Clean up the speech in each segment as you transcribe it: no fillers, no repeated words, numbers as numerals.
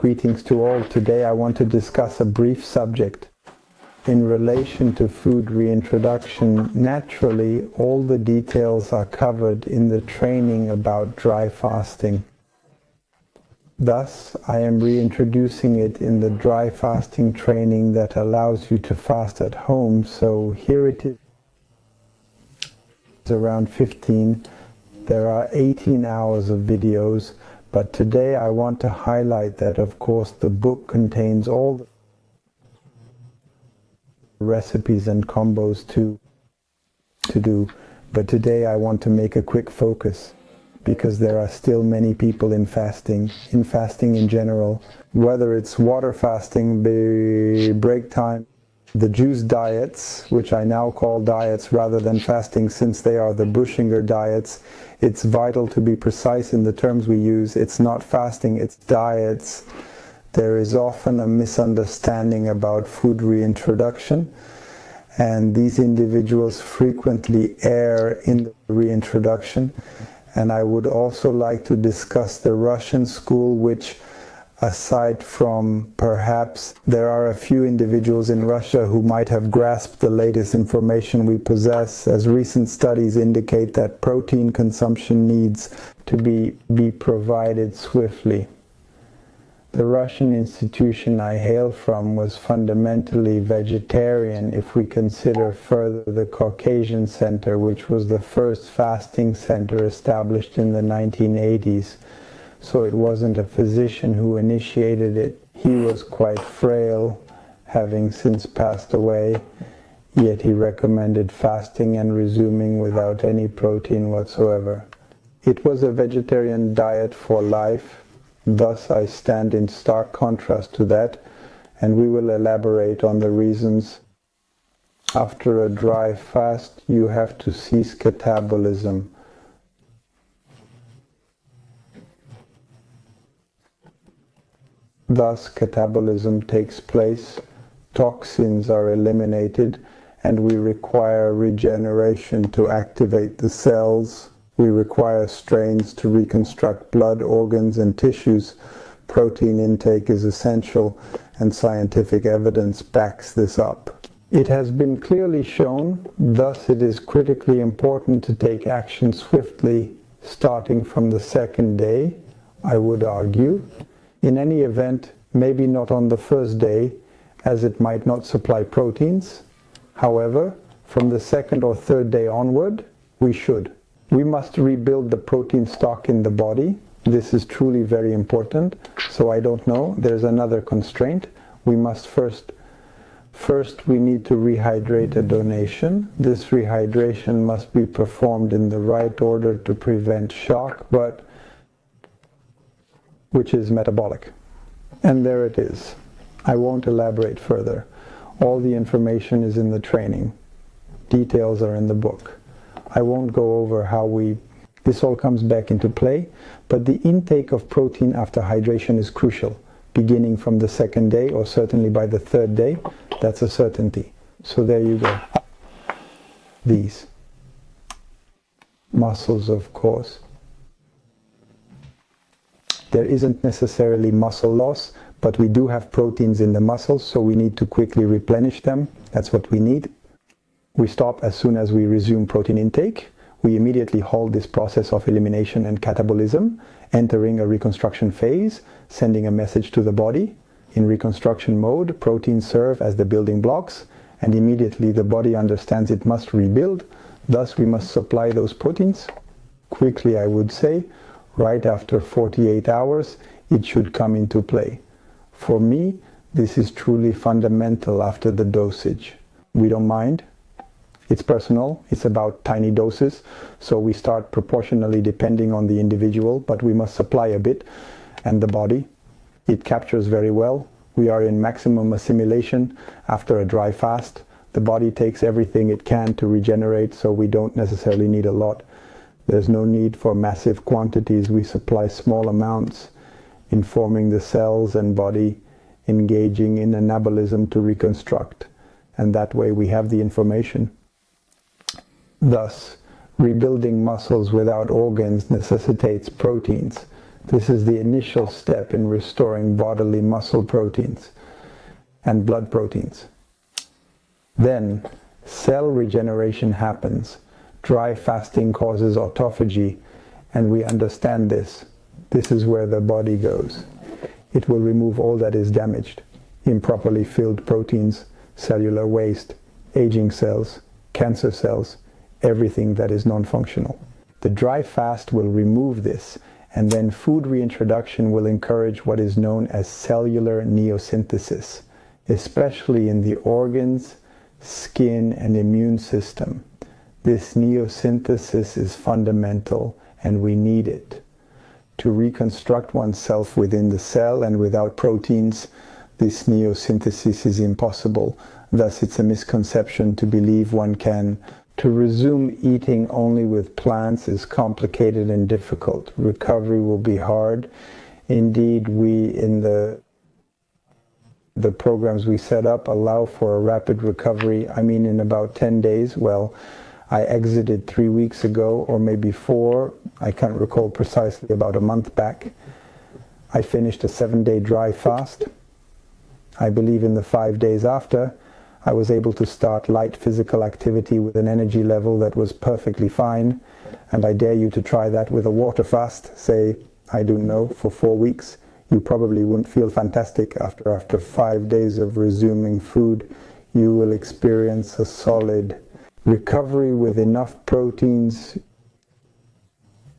Greetings to all. Today I want to discuss a brief subject in relation to food reintroduction. Naturally, all the details are covered in the training about dry fasting. Thus, I am reintroducing it in the dry fasting training that allows you to fast at home. So here it is. It's around 15. There are 18 hours of videos, but today I want to highlight that, of course, the book contains all the recipes and combos to do. But today I want to make a quick focus, because there are still many people in fasting in general, whether it's water fasting, break time, the juice diets, which I now call diets rather than fasting since they are the Bushinger diets. It's vital to be precise in the terms we use. It's not fasting, it's diets. There is often a misunderstanding about food reintroduction, and these individuals frequently err in the reintroduction. And I would also like to discuss the Russian school, which, aside from perhaps there are a few individuals in Russia who might have grasped the latest information we possess, as recent studies indicate that protein consumption needs to be provided swiftly. The Russian institution I hail from was fundamentally vegetarian if we consider further the Caucasian Center, which was the first fasting center established in the 1980s. So it wasn't a physician who initiated it. He was quite frail, having since passed away, yet he recommended fasting and resuming without any protein whatsoever. It was a vegetarian diet for life. Thus, I stand in stark contrast to that, and we will elaborate on the reasons. After a dry fast, you have to cease catabolism. Thus, catabolism takes place, toxins are eliminated, and we require regeneration to activate the cells. We require strains to reconstruct blood, organs, and tissues. Protein intake is essential, and scientific evidence backs this up. It has been clearly shown, thus it is critically important to take action swiftly, starting from the second day, I would argue. In any event, maybe not on the first day, as it might not supply proteins. However, from the second or third day onward, we should. We must rebuild the protein stock in the body. This is truly very important. So I don't know, there's another constraint. We must first we need to rehydrate a donation. This rehydration must be performed in the right order to prevent shock, but which is metabolic. And there it is. I won't elaborate further. All the information is in the training. Details are in the book. I won't go over how this all comes back into play, but the intake of protein after hydration is crucial, beginning from the second day or certainly by the third day. That's a certainty. So there you go. These muscles, of course. There isn't necessarily muscle loss, but we do have proteins in the muscles, so we need to quickly replenish them. That's what we need. We stop as soon as we resume protein intake. We immediately halt this process of elimination and catabolism, entering a reconstruction phase, sending a message to the body. In reconstruction mode, proteins serve as the building blocks, and immediately the body understands it must rebuild. Thus, we must supply those proteins quickly, I would say. Right after 48 hours, it should come into play. For me, this is truly fundamental after the dosage. We don't mind. It's personal, it's about tiny doses, so we start proportionally depending on the individual, but we must supply a bit, and the body, it captures very well. We are in maximum assimilation after a dry fast. The body takes everything it can to regenerate, so we don't necessarily need a lot. There's no need for massive quantities. We supply small amounts, informing the cells and body, engaging in anabolism to reconstruct. And that way we have the information. Thus, rebuilding muscles without organs necessitates proteins. This is the initial step in restoring bodily muscle proteins and blood proteins. Then, cell regeneration happens. Dry fasting causes autophagy, and we understand this. This is where the body goes. It will remove all that is damaged, improperly filled proteins, cellular waste, aging cells, cancer cells, everything that is non-functional. The dry fast will remove this, and then food reintroduction will encourage what is known as cellular neosynthesis, especially in the organs, skin, and immune system. This neosynthesis is fundamental, and we need it. To reconstruct oneself within the cell and without proteins, this neosynthesis is impossible. Thus, it's a misconception to believe one can. To resume eating only with plants is complicated and difficult. Recovery will be hard. Indeed, we in the programs we set up allow for a rapid recovery. I mean, in about 10 days. Well, I exited 3 weeks ago, or maybe 4. I can't recall precisely, about a month back. I finished a 7-day dry fast. I believe in the 5 days after, I was able to start light physical activity with an energy level that was perfectly fine. And I dare you to try that with a water fast, say, I don't know, for 4 weeks. You probably wouldn't feel fantastic after 5 days of resuming food. You will experience a solid recovery with enough proteins.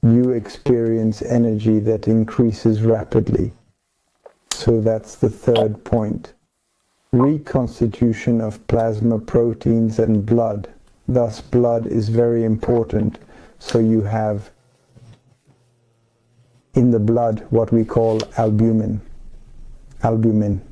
You experience energy that increases rapidly. So that's the third point. Reconstitution of plasma proteins and blood. Thus, blood is very important. So you have in the blood what we call albumin. Albumin.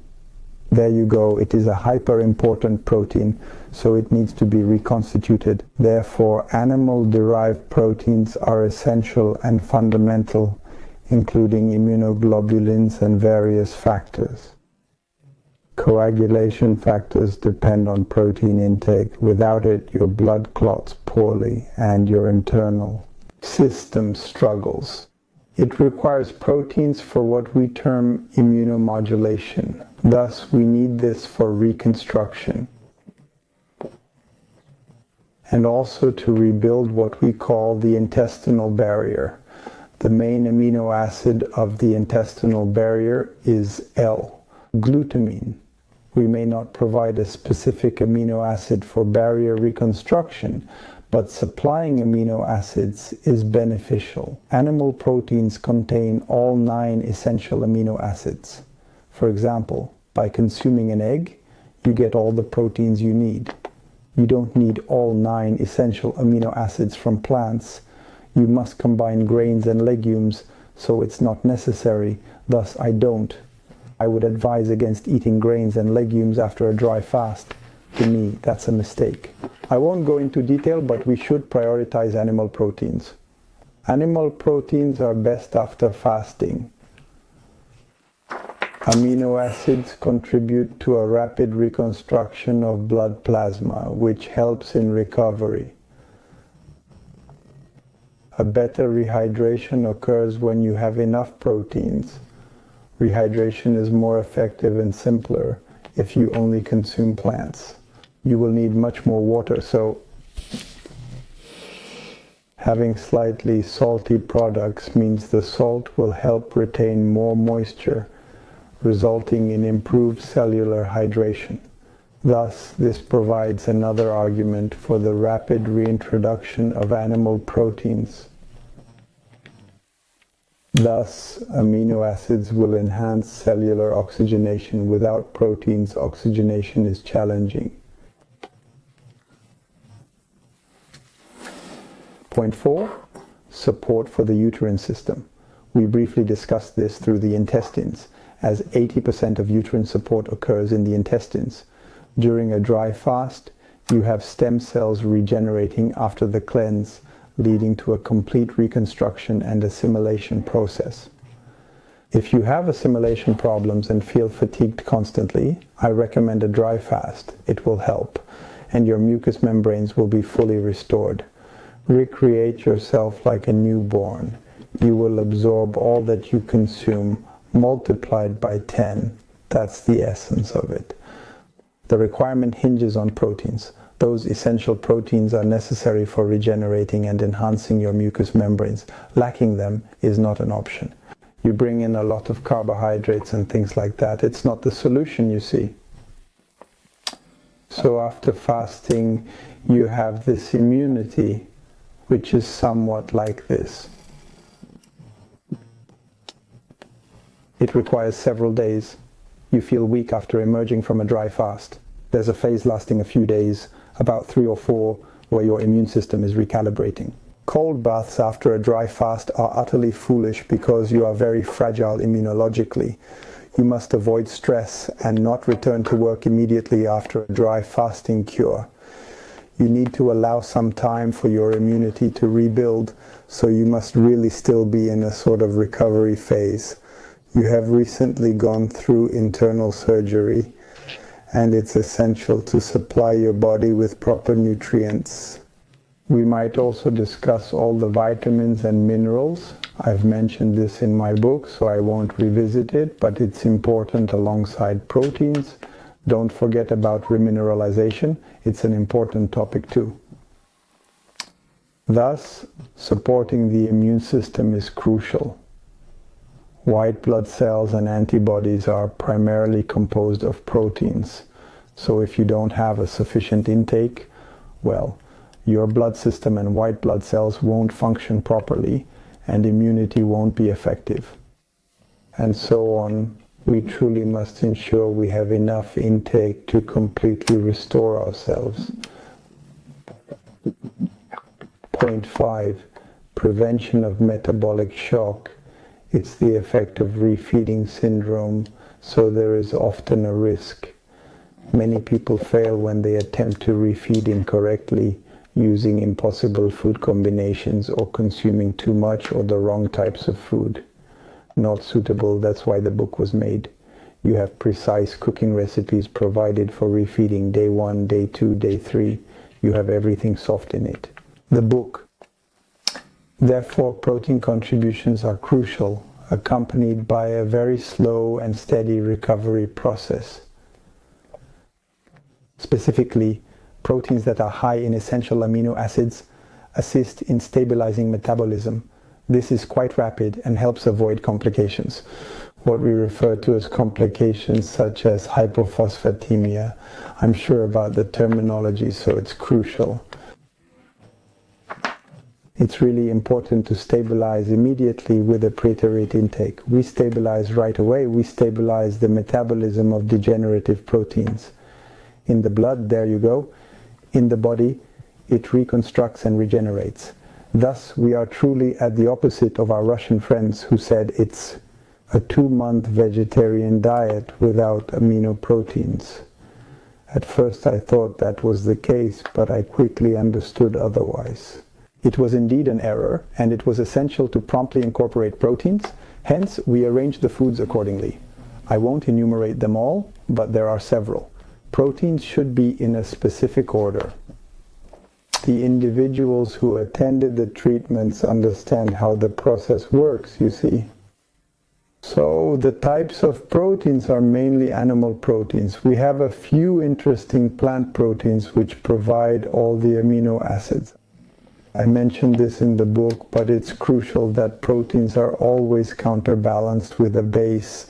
There you go. It is a hyper important protein, so it needs to be reconstituted. Therefore, animal-derived proteins are essential and fundamental, including immunoglobulins and various factors. Coagulation factors depend on protein intake. Without it, your blood clots poorly and your internal system struggles. It requires proteins for what we term immunomodulation. Thus, we need this for reconstruction and also to rebuild what we call the intestinal barrier. The main amino acid of the intestinal barrier is L, glutamine. We may not provide a specific amino acid for barrier reconstruction, but supplying amino acids is beneficial. Animal proteins contain all 9 essential amino acids. For example, by consuming an egg, you get all the proteins you need. You don't need all 9 essential amino acids from plants. You must combine grains and legumes, so it's not necessary. Thus, I don't. I would advise against eating grains and legumes after a dry fast. To me, that's a mistake. I won't go into detail, but we should prioritize animal proteins. Animal proteins are best after fasting. Amino acids contribute to a rapid reconstruction of blood plasma, which helps in recovery. A better rehydration occurs when you have enough proteins. Rehydration is more effective and simpler if you only consume plants. You will need much more water, so having slightly salty products means the salt will help retain more moisture, resulting in improved cellular hydration. Thus, this provides another argument for the rapid reintroduction of animal proteins. Thus, amino acids will enhance cellular oxygenation. Without proteins, oxygenation is challenging. Point 4, support for the uterine system. We briefly discussed this through the intestines, as 80% of uterine support occurs in the intestines. During a dry fast, you have stem cells regenerating after the cleanse, leading to a complete reconstruction and assimilation process. If you have assimilation problems and feel fatigued constantly, I recommend a dry fast. It will help, and your mucous membranes will be fully restored. Recreate yourself like a newborn. you will absorb all that you consume multiplied by 10. That's the essence of it. The requirement hinges on proteins. Those essential proteins are necessary for regenerating and enhancing your mucous membranes. Lacking them is not an option. You bring in a lot of carbohydrates and things like that. It's not the solution, you see. So after fasting, you have this immunity, which is somewhat like this. It requires several days. You feel weak after emerging from a dry fast. There's a phase lasting a few days, about 3 or 4, where your immune system is recalibrating. Cold baths after a dry fast are utterly foolish because you are very fragile immunologically. You must avoid stress and not return to work immediately after a dry fasting cure. You need to allow some time for your immunity to rebuild, so you must really still be in a sort of recovery phase. You have recently gone through internal surgery, and it's essential to supply your body with proper nutrients. We might also discuss all the vitamins and minerals. I've mentioned this in my book, so I won't revisit it, but it's important alongside proteins. Don't forget about remineralization. It's an important topic too. Thus, supporting the immune system is crucial. White blood cells and antibodies are primarily composed of proteins. So if you don't have a sufficient intake, well, your blood system and white blood cells won't function properly and immunity won't be effective. And so on. We truly must ensure we have enough intake to completely restore ourselves. Point 5. Prevention of metabolic shock. It's the effect of refeeding syndrome, so there is often a risk. Many people fail when they attempt to refeed incorrectly, using impossible food combinations or consuming too much or the wrong types of food. Not suitable, that's why the book was made. You have precise cooking recipes provided for refeeding day 1, day 2, day 3. You have everything soft in it. The book. Therefore, protein contributions are crucial, accompanied by a very slow and steady recovery process. Specifically, proteins that are high in essential amino acids assist in stabilizing metabolism. This is quite rapid and helps avoid complications, what we refer to as complications such as hypophosphatemia. I'm sure about the terminology, so it's crucial. It's really important to stabilize immediately with a preterite intake. We stabilize right away. We stabilize the metabolism of degenerative proteins. In the blood, there you go. In the body, it reconstructs and regenerates. Thus, we are truly at the opposite of our Russian friends who said it's a 2-month vegetarian diet without amino proteins. At first I thought that was the case, but I quickly understood otherwise. It was indeed an error, and it was essential to promptly incorporate proteins. Hence, we arranged the foods accordingly. I won't enumerate them all, but there are several. Proteins should be in a specific order. The individuals who attended the treatments understand how the process works, you see. So the types of proteins are mainly animal proteins. We have a few interesting plant proteins which provide all the amino acids. I mentioned this in the book, but it's crucial that proteins are always counterbalanced with a base.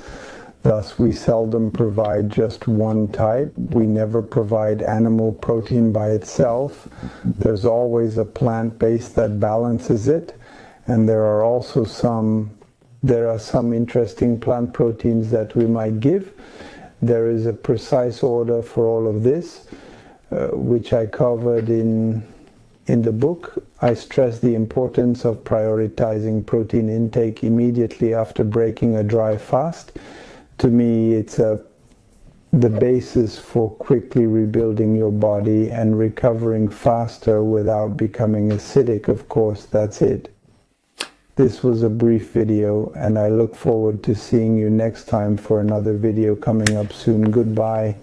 Thus, we seldom provide just one type. We never provide animal protein by itself. There's always a plant base that balances it. And there are some interesting plant proteins that we might give. There is a precise order for all of this, which I covered in the book. I stress the importance of prioritizing protein intake immediately after breaking a dry fast. To me, it's the basis for quickly rebuilding your body and recovering faster without becoming acidic, of course. That's it. This was a brief video, and I look forward to seeing you next time for another video coming up soon. Goodbye.